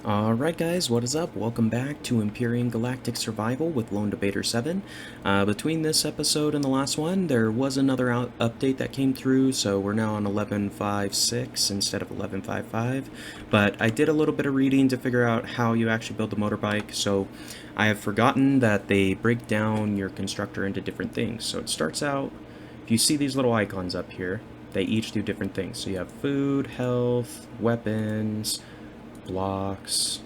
Alright guys, what is up? Welcome back to Empyrion Galactic Survival with Lone Debater 7. Between this episode and the last one, there was another update that came through, so we're now on 11.5.6 instead of 11.5.5. But I did a little bit of reading to figure out how you actually build the motorbike, so I have forgotten that they break down your constructor into different things. So it starts out, if you see these little icons up here, they each do different things. So you have food, health, weapons, blocks,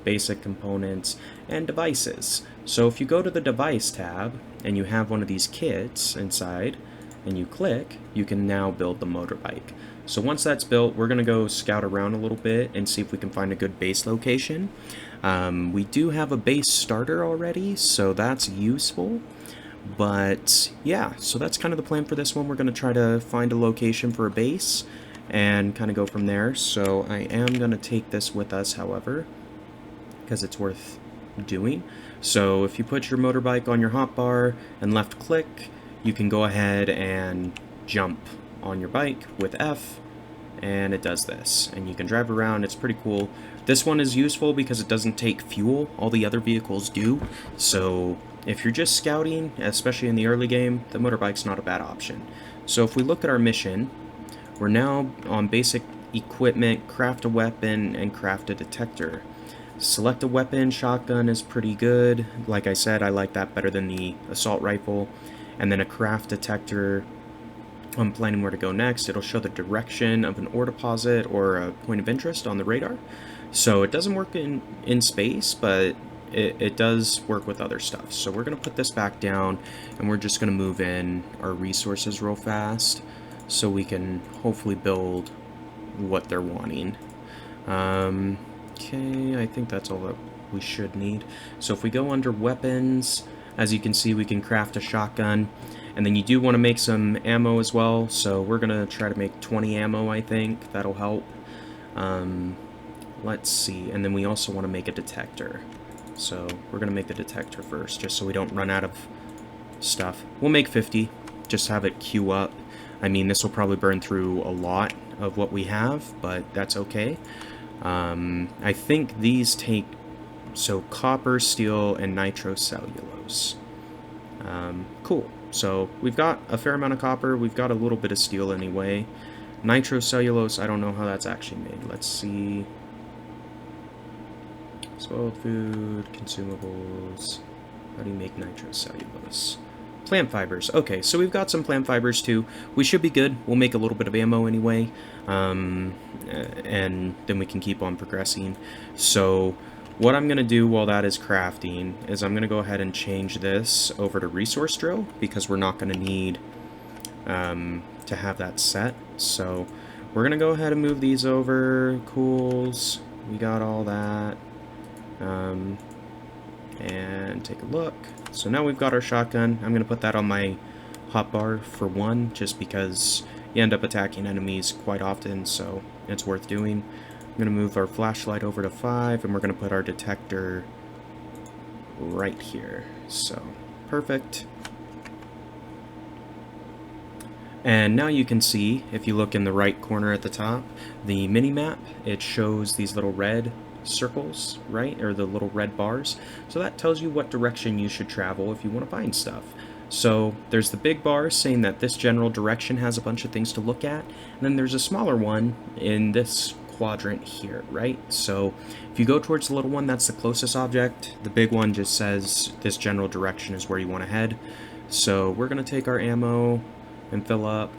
basic components, and devices. So if you go to the device tab and you have one of these kits inside and you click, you can now build the motorbike. So once that's built, we're going to go scout around a little bit and see if we can find a good base location. We do have a base starter already, so that's useful. But yeah, so that's kind of the plan for this one. We're going to try to find a location for a base and kind of go from there. So I am going to take this with us, however, because it's worth doing. So if you put your motorbike on your hotbar and left click, you can go ahead and jump on your bike with F, and it does this. And you can drive around. It's pretty cool. This one is useful because it doesn't take fuel. All the other vehicles do. So if you're just scouting, especially in the early game, the motorbike's not a bad option. So if we look at our mission, we're now on basic equipment, craft a weapon, and craft a detector. Select a weapon, shotgun is pretty good. Like I said, I like that better than the assault rifle. And then a craft detector, I'm planning where to go next. It'll show the direction of an ore deposit or a point of interest on the radar. So it doesn't work in space, but it does work with other stuff. So we're going to put this back down, and we're just going to move in our resources real fast, so we can hopefully build what they're wanting. Okay, I think that's all that we should need. So if we go under weapons, as you can see, we can craft a shotgun. And then you do want to make some ammo as well, so we're going to try to make 20 ammo, I think. That'll help. Let's see, and then we also want to make a detector. So we're going to make the detector first, just so we don't run out of stuff. We'll make 50, just have it queue up. I mean, this will probably burn through a lot of what we have, but that's okay. I think these take, so copper, steel, and nitrocellulose. Cool. So we've got a fair amount of copper, we've got a little bit of steel anyway. Nitrocellulose, I don't know how that's actually made. Let's see. Spoiled food, consumables. How do you make nitrocellulose? Plant fibers. Okay, so we've got some plant fibers too. We should be good. We'll make a little bit of ammo anyway. And then we can keep on progressing. So what I'm going to do while that is crafting is I'm going to go ahead and change this over to resource drill, because we're not going to need to have that set. So we're going to go ahead and move these over. Cools. We got all that. And take a look. So now we've got our shotgun. I'm going to put that on my hotbar for one, just because you end up attacking enemies quite often, so it's worth doing. I'm going to move our flashlight over to 5, and we're going to put our detector right here. So, perfect. And now you can see, if you look in the right corner at the top, the mini-map, it shows these little red circles, right, or the little red bars. So that tells you what direction you should travel if you want to find stuff. So there's the big bar saying that this general direction has a bunch of things to look at, and then there's a smaller one in this quadrant here, right? So if you go towards the little one, that's the closest object. The big one just says this general direction is where you want to head. So we're going to take our ammo and fill up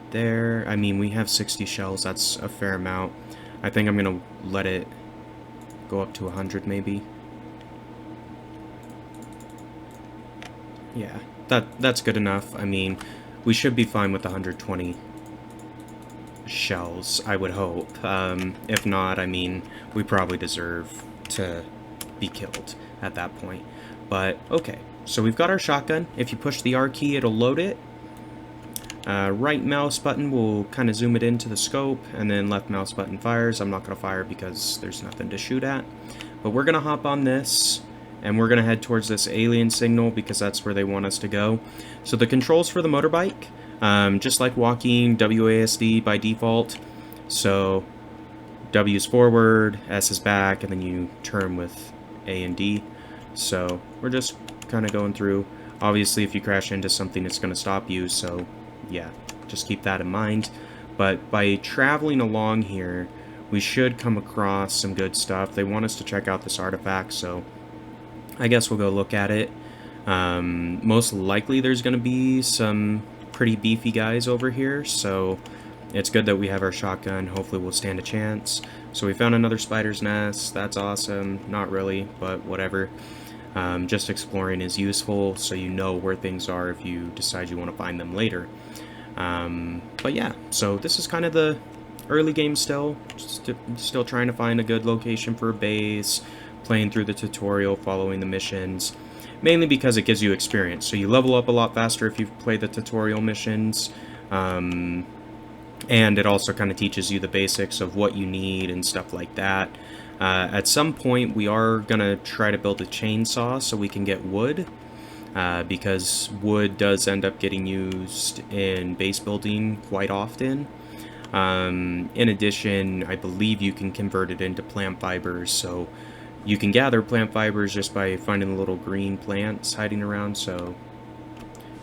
there. I mean, we have 60 shells. That's a fair amount. I think I'm going to let it go up to 100 maybe. Yeah, that's good enough. I mean, we should be fine with 120 shells, I would hope. If not, I mean, we probably deserve to be killed at that point. But, okay, so we've got our shotgun. If you push the R key, it'll load it. Right mouse button will kind of zoom it into the scope, and then left mouse button fires. I'm not going to fire because there's nothing to shoot at. But we're going to hop on this, and we're going to head towards this alien signal because that's where they want us to go. So the controls for the motorbike, just like walking, WASD by default. So W is forward, S is back, and then you turn with A and D. So we're just kind of going through. Obviously, if you crash into something, it's going to stop you, so yeah, just keep that in mind. But by traveling along here, we should come across some good stuff. They want us to check out this artifact, so I guess we'll go look at it. Most likely there's going to be some pretty beefy guys over here, so it's good that we have our shotgun. Hopefully we'll stand a chance. So we found another spider's nest. That's awesome. Not really, but whatever. Just exploring is useful, so you know where things are if you decide you want to find them later. But yeah, so this is kind of the early game still trying to find a good location for a base, playing through the tutorial, following the missions, mainly because it gives you experience. So you level up a lot faster if you play the tutorial missions, and it also kind of teaches you the basics of what you need and stuff like that. At some point, we are going to try to build a chainsaw so we can get wood, because wood does end up getting used in base building quite often. In addition, I believe you can convert it into plant fibers, so you can gather plant fibers just by finding the little green plants hiding around. So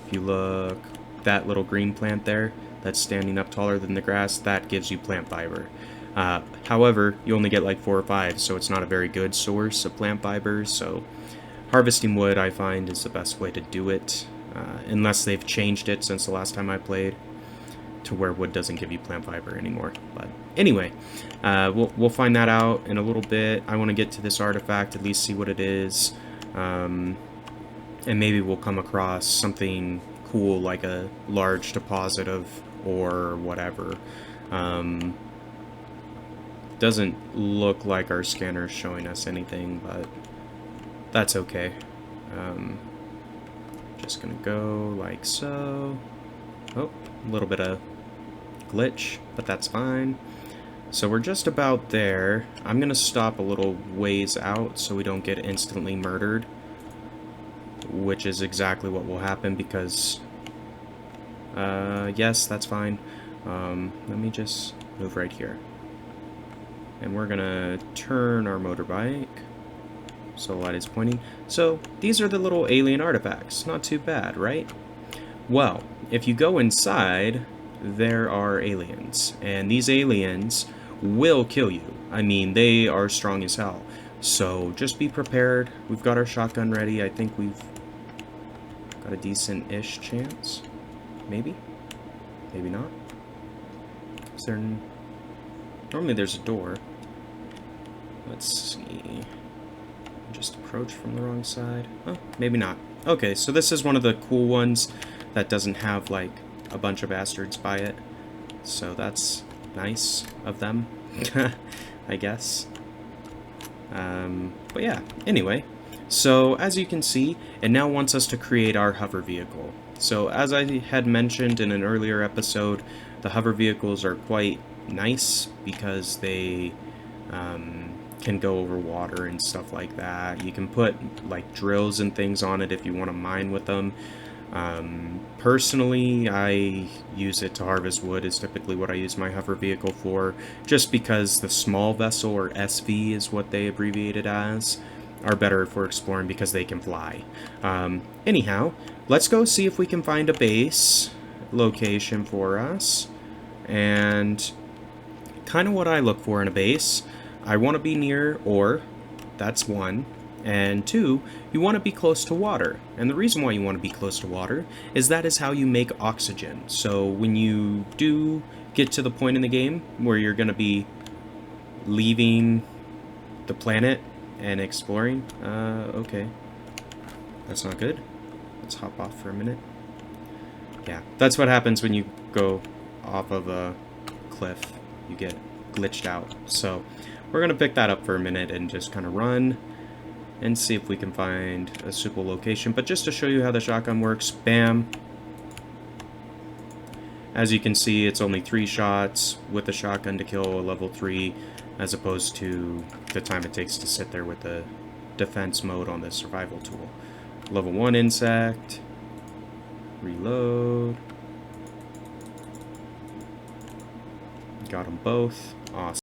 if you look, that little green plant there that's standing up taller than the grass, that gives you plant fiber. However, you only get like 4 or 5, so it's not a very good source of plant fibers, so harvesting wood, I find, is the best way to do it, unless they've changed it since the last time I played, to where wood doesn't give you plant fiber anymore. But anyway, we'll find that out in a little bit. I want to get to this artifact, at least see what it is, and maybe we'll come across something cool like a large deposit of ore or whatever. Doesn't look like our scanner's showing us anything, but that's okay. Just gonna go like so. Oh, a little bit of glitch, but that's fine. So we're just about there. I'm gonna stop a little ways out so we don't get instantly murdered, which is exactly what will happen because yes, that's fine. Let me just move right here, and we're gonna turn our motorbike so the light is pointing. So these are the little alien artifacts. Not too bad, right? Well, if you go inside, there are aliens, and these aliens will kill you. I mean, they are strong as hell. So just be prepared. We've got our shotgun ready. I think we've got a decent-ish chance. Maybe? Maybe not. Is there... Normally there's a door. Let's see. Just approach from the wrong side. Oh, maybe not. Okay, so this is one of the cool ones that doesn't have, like, a bunch of bastards by it. So that's nice of them, I guess. But yeah, anyway. So, as you can see, it now wants us to create our hover vehicle. So, as I had mentioned in an earlier episode, the hover vehicles are quite nice because they can go over water and stuff like that. You can put like drills and things on it if you want to mine with them. Personally, I use it to harvest wood is typically what I use my hover vehicle for, just because the small vessel, or SV is what they abbreviate it as, are better for exploring because they can fly. Anyhow, let's go see if we can find a base location for us. And kind of what I look for in a base, I want to be near ore, that's one. And two, you want to be close to water. And the reason why you want to be close to water is that is how you make oxygen. So when you do get to the point in the game where you're going to be leaving the planet and exploring, okay, that's not good. Let's hop off for a minute. Yeah, that's what happens when you go off of a cliff. You get glitched out. So we're going to pick that up for a minute and just kind of run and see if we can find a suitable location. But just to show you how the shotgun works, bam. As you can see, it's only 3 shots with the shotgun to kill a level 3, as opposed to the time it takes to sit there with the defense mode on the survival tool. Level 1 insect. Reload. Got them both. Awesome.